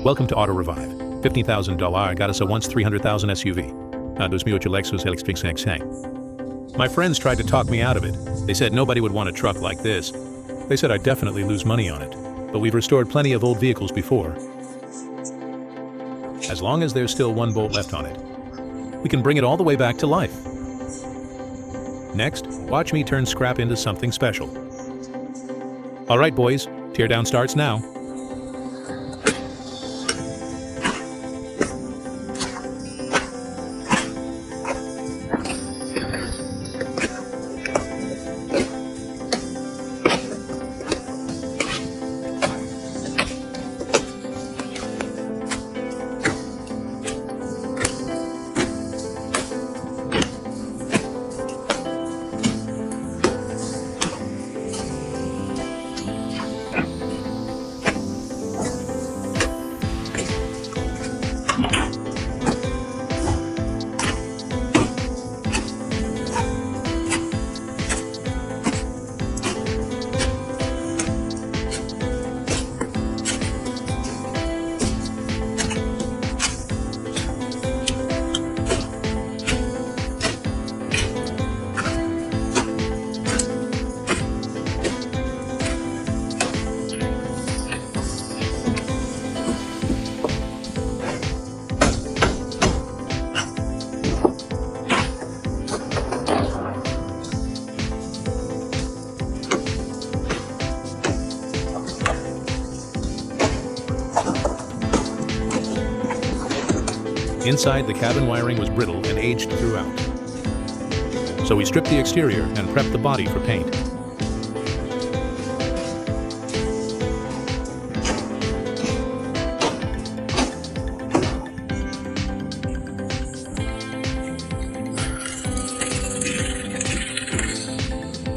Welcome to AutoRevive. $15,000 got us a once $300,000 SUV. Dos mil Lexus LX570. My friends tried to talk me out of it. They said nobody would want a truck like this. They said I'd definitely lose money on it. But we've restored plenty of old vehicles before. As long as there's still one bolt left on it, we can bring it all the way back to life. Next, watch me turn scrap into something special. All right, boys, teardown starts now. Inside, the cabin wiring was brittle and aged throughout. So we stripped the exterior and prepped the body for paint.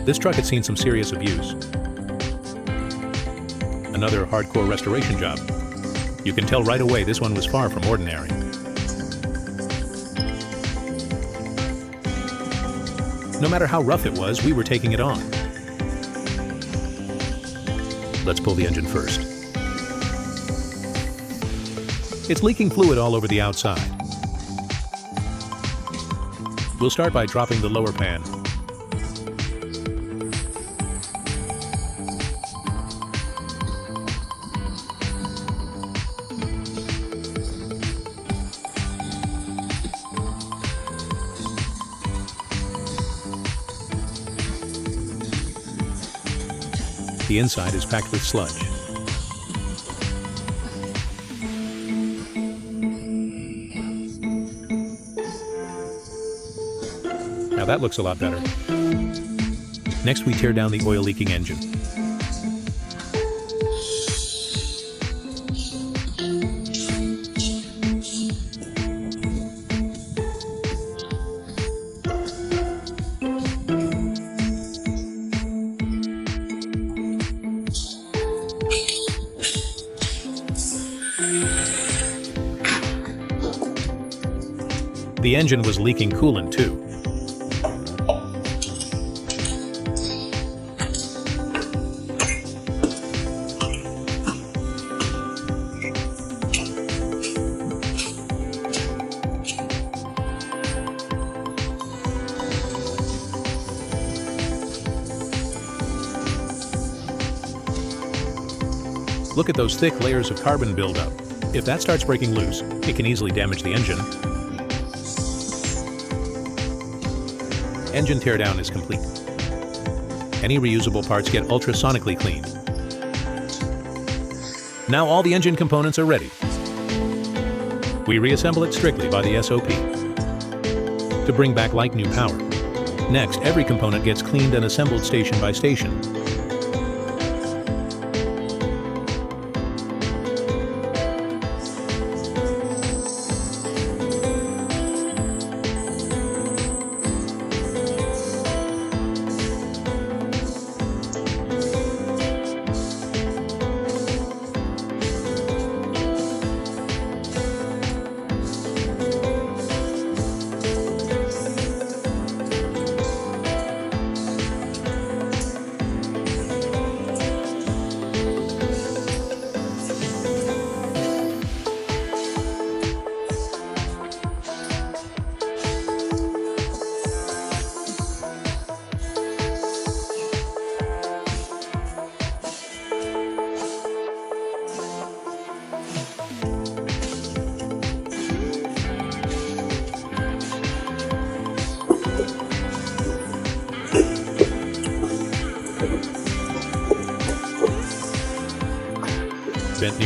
This truck had seen some serious abuse. Another hardcore restoration job. You can tell right away this one was far from ordinary. No matter how rough it was, we were taking it on. Let's pull the engine first. It's leaking fluid all over the outside. We'll start by dropping the lower pan. The inside is packed with sludge. Now that looks a lot better. Next, we tear down the oil-leaking engine. The engine was leaking coolant too. Look at those thick layers of carbon buildup. If that starts breaking loose, it can easily damage the engine. Engine teardown is complete. Any reusable parts get ultrasonically cleaned. Now all the engine components are ready. We reassemble it strictly by the SOP to bring back like new power. Next, every component gets cleaned and assembled station by station.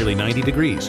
nearly 90 degrees.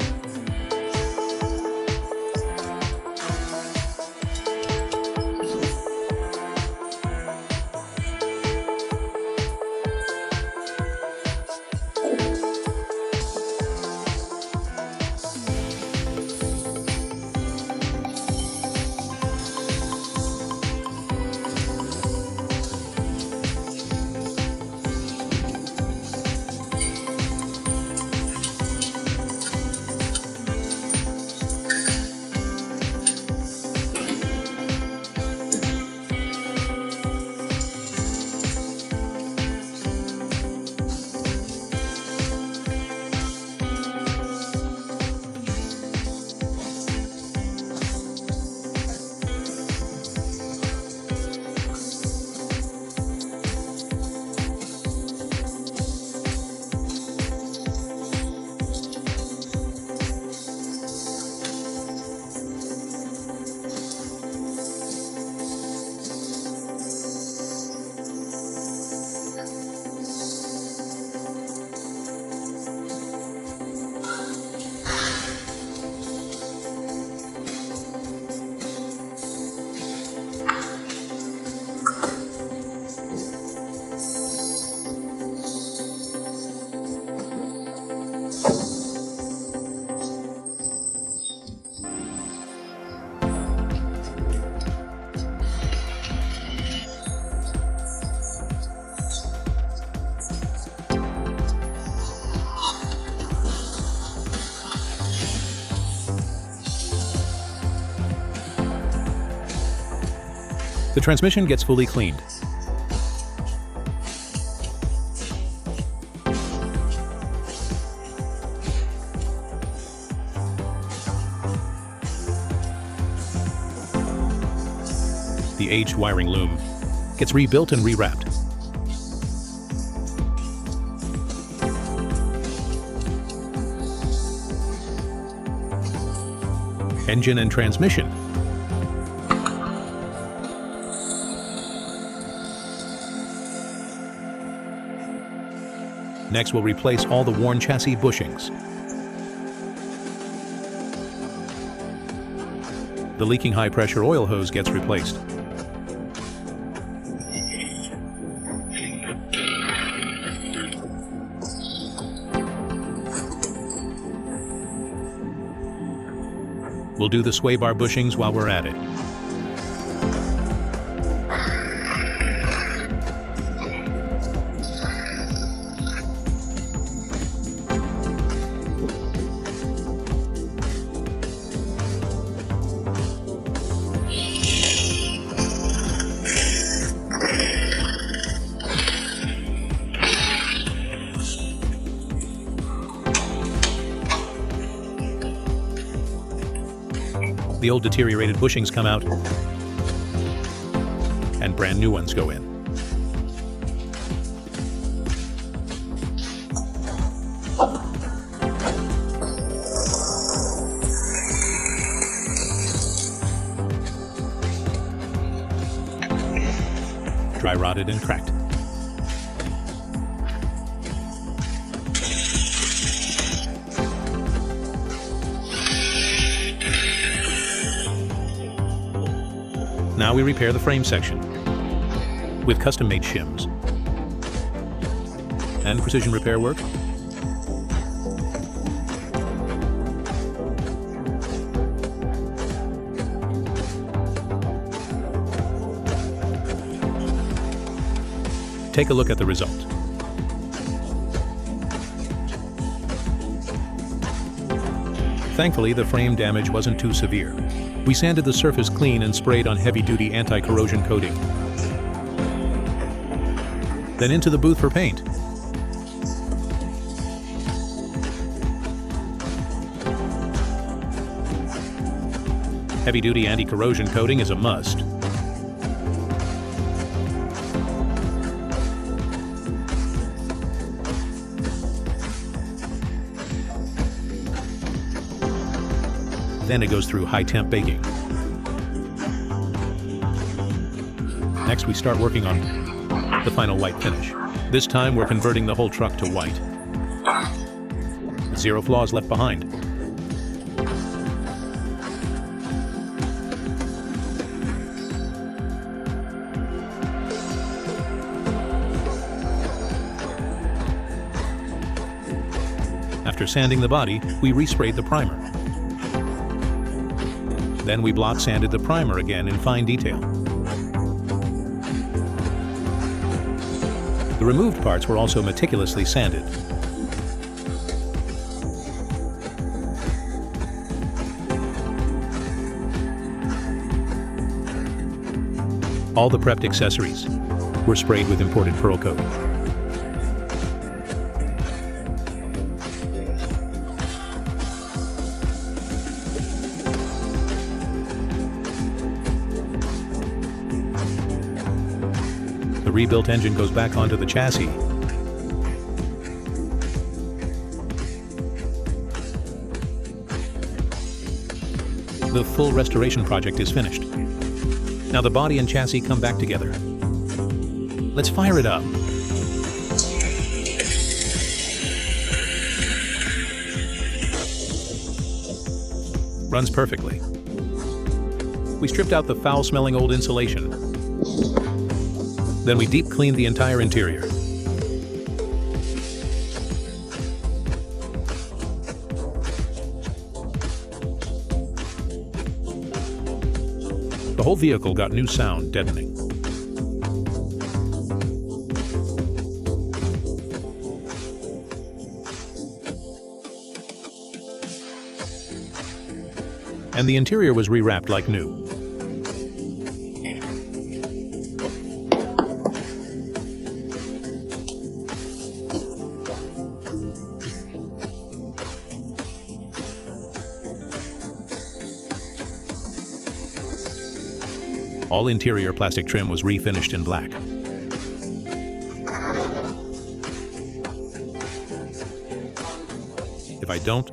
The transmission gets fully cleaned. The aged wiring loom gets rebuilt and rewrapped. Engine and transmission. Next, we'll replace all the worn chassis bushings. The leaking high-pressure oil hose gets replaced. We'll do the sway bar bushings while we're at it. The old deteriorated bushings come out, and brand new ones go in. Dry rotted and cracked. Now we repair the frame section with custom-made shims and precision repair work. Take a look at the result. Thankfully, the frame damage wasn't too severe. We sanded the surface clean and sprayed on heavy-duty anti-corrosion coating. Then into the booth for paint. Heavy-duty anti-corrosion coating is a must. Then it goes through high-temp baking. Next, we start working on the final white finish. This time, we're converting the whole truck to white. Zero flaws left behind. After sanding the body, we resprayed the primer. Then we block sanded the primer again in fine detail. The removed parts were also meticulously sanded. All the prepped accessories were sprayed with imported pearl coat. The rebuilt engine goes back onto the chassis. The full restoration project is finished. Now the body and chassis come back together. Let's fire it up. Runs perfectly. We stripped out the foul-smelling old insulation. Then we deep cleaned the entire interior. The whole vehicle got new sound deadening. And the interior was rewrapped like new. All interior plastic trim was refinished in black. If I don't,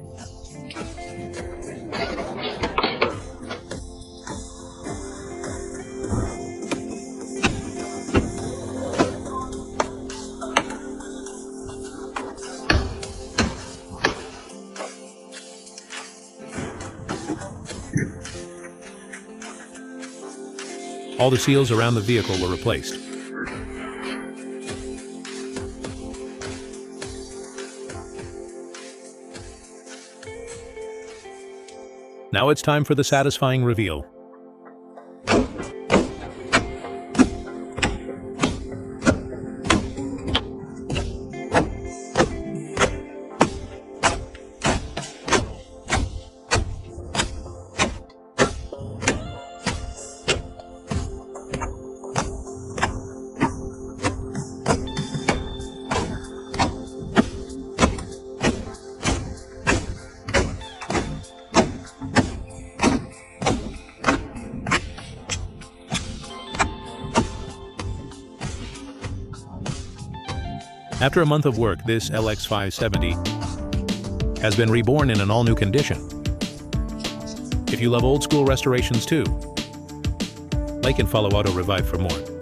all the seals around the vehicle were replaced. Now it's time for the satisfying reveal. After a month of work, this LX570 has been reborn in an all-new condition. If you love old-school restorations too, like and follow AutoRevive for more.